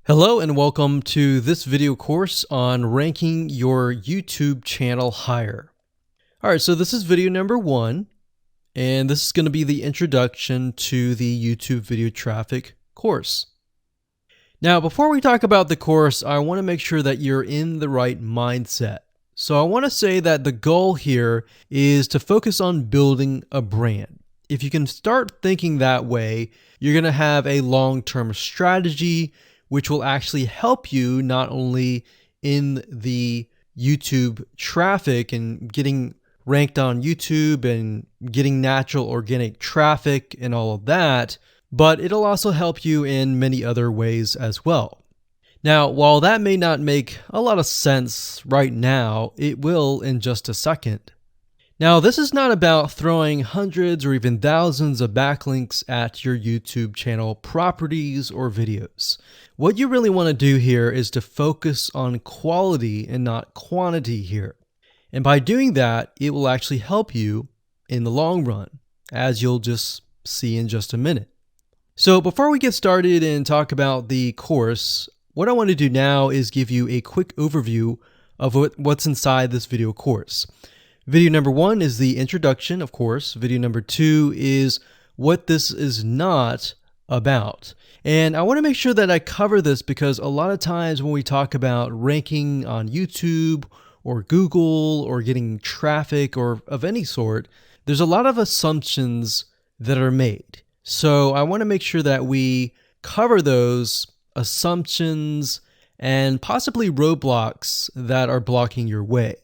Hello and welcome to this video course on ranking your YouTube channel higher. All right, so this is video number 1, and this is going to be the introduction to the YouTube video traffic course. Now, before we talk about the course, I want to make sure that you're in the right mindset. So I want to say that the goal here is to focus on building a brand. If you can start thinking that way, you're going to have a long-term strategy which will actually help you not only in the YouTube traffic and getting ranked on YouTube and getting natural organic traffic and all of that, but it'll also help you in many other ways as well. Now, while that may not make a lot of sense right now, it will in just a second. Now, this is not about throwing hundreds or even thousands of backlinks at your YouTube channel properties or videos. What you really want to do here is to focus on quality and not quantity here. And by doing that, it will actually help you in the long run, as you'll just see in just a minute. So before we get started and talk about the course, what I want to do now is give you a quick overview of what's inside this video course. Video number 1 is the introduction, of course. Video number 2 is what this is not about. And I want to make sure that I cover this because a lot of times when we talk about ranking on YouTube or Google or getting traffic or of any sort, there's a lot of assumptions that are made. So I want to make sure that we cover those assumptions and possibly roadblocks that are blocking your way.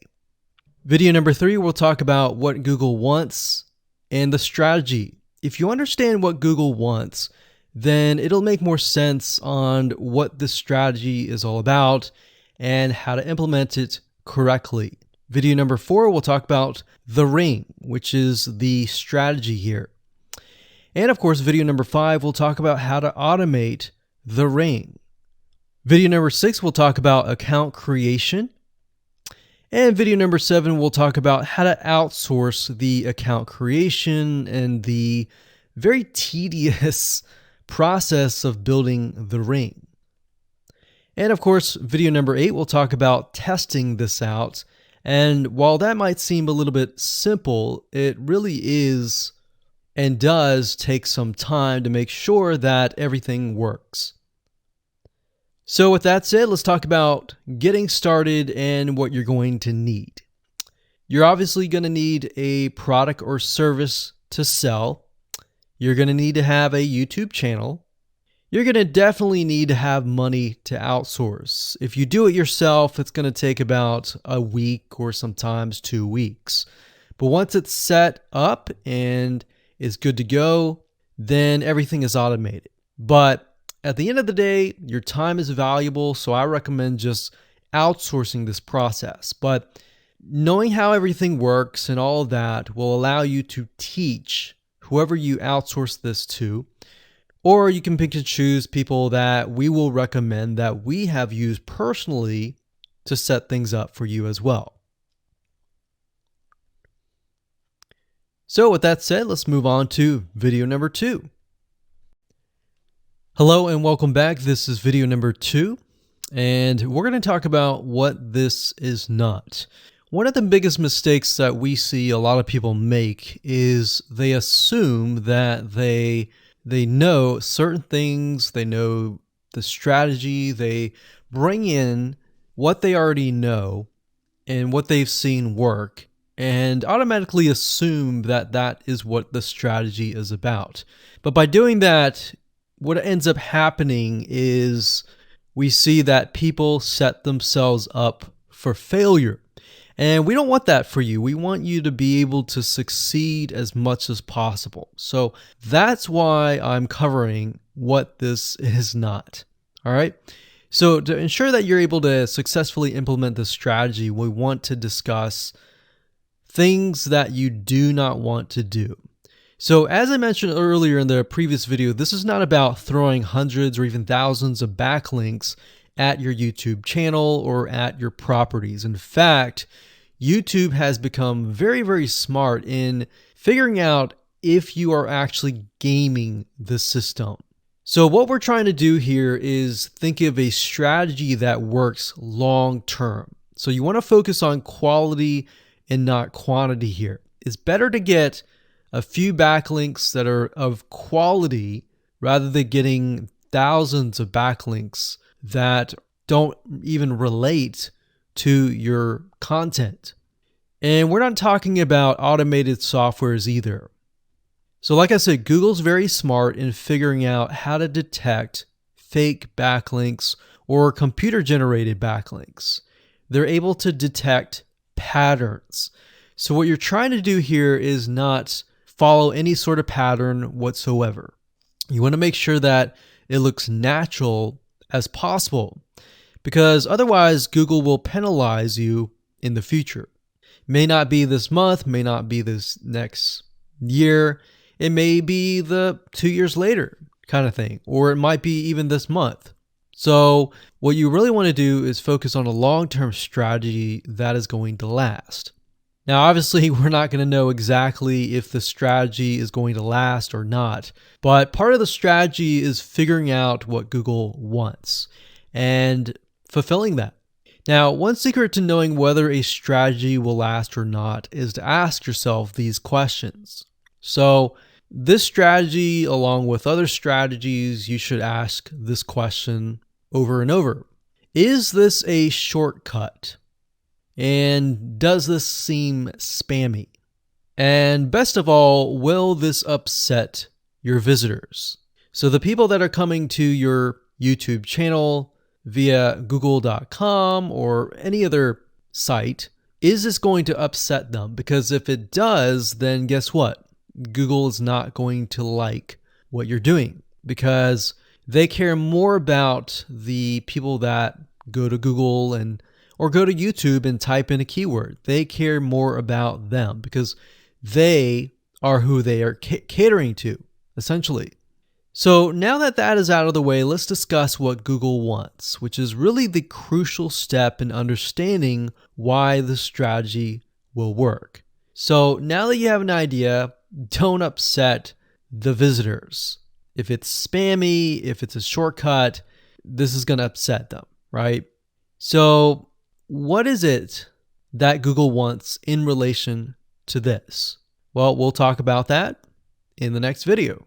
Video number 3, we'll talk about what Google wants and the strategy. If you understand what Google wants, then it'll make more sense on what this strategy is all about and how to implement it correctly. Video number 4, we'll talk about the ring, which is the strategy here. And of course, video number 5, we'll talk about how to automate the ring. Video number 6, we'll talk about account creation. And video number 7, we'll talk about how to outsource the account creation and the very tedious process of building the ring. And of course, video number 8, we'll talk about testing this out. And while that might seem a little bit simple, it really is and does take some time to make sure that everything works. So with that said, let's talk about getting started and what you're going to need. You're obviously going to need a product or service to sell. You're going to need to have a YouTube channel. You're going to definitely need to have money to outsource. If you do it yourself, it's going to take about a week or sometimes 2 weeks. But once it's set up and is good to go, then everything is automated. But at the end of the day, your time is valuable, so I recommend just outsourcing this process. But knowing how everything works and all of that will allow you to teach whoever you outsource this to, or you can pick and choose people that we will recommend that we have used personally to set things up for you as well. So with that said, let's move on to video number 2. Hello and welcome back. This is video number 2, and we're going to talk about what this is not. One of the biggest mistakes that we see a lot of people make is they assume that they know certain things, they know the strategy, they bring in what they already know and what they've seen work, and automatically assume that that is what the strategy is about. But by doing that, what ends up happening is we see that people set themselves up for failure. And we don't want that for you. We want you to be able to succeed as much as possible. So that's why I'm covering what this is not. All right. So to ensure that you're able to successfully implement this strategy, we want to discuss things that you do not want to do. So as I mentioned earlier in the previous video, this is not about throwing hundreds or even thousands of backlinks at your YouTube channel or at your properties. In fact, YouTube has become very, very smart in figuring out if you are actually gaming the system. So what we're trying to do here is think of a strategy that works long term. So you want to focus on quality and not quantity here. It's better to get a few backlinks that are of quality rather than getting thousands of backlinks that don't even relate to your content. And we're not talking about automated softwares either. So like I said, Google's very smart in figuring out how to detect fake backlinks or computer-generated backlinks. They're able to detect patterns. So what you're trying to do here is not follow any sort of pattern whatsoever. You want to make sure that it looks natural as possible, because otherwise Google will penalize you in the future. May not be this month, may not be this next year. It may be the 2 years later kind of thing, or it might be even this month. So what you really want to do is focus on a long-term strategy that is going to last. Now, obviously, we're not going to know exactly if the strategy is going to last or not, but part of the strategy is figuring out what Google wants and fulfilling that. Now, one secret to knowing whether a strategy will last or not is to ask yourself these questions. So, this strategy, along with other strategies, you should ask this question over and over. Is this a shortcut? And does this seem spammy? And best of all, will this upset your visitors? So the people that are coming to your YouTube channel via google.com or any other site, is this going to upset them? Because if it does, then guess what? Google is not going to like what you're doing, because they care more about the people that go to Google or go to YouTube and type in a keyword. They care more about them because they are who they are catering to, essentially. So now that that is out of the way, let's discuss what Google wants, which is really the crucial step in understanding why the strategy will work. So now that you have an idea, don't upset the visitors. If it's spammy, if it's a shortcut, this is going to upset them, right? So what is it that Google wants in relation to this? Well, we'll talk about that in the next video.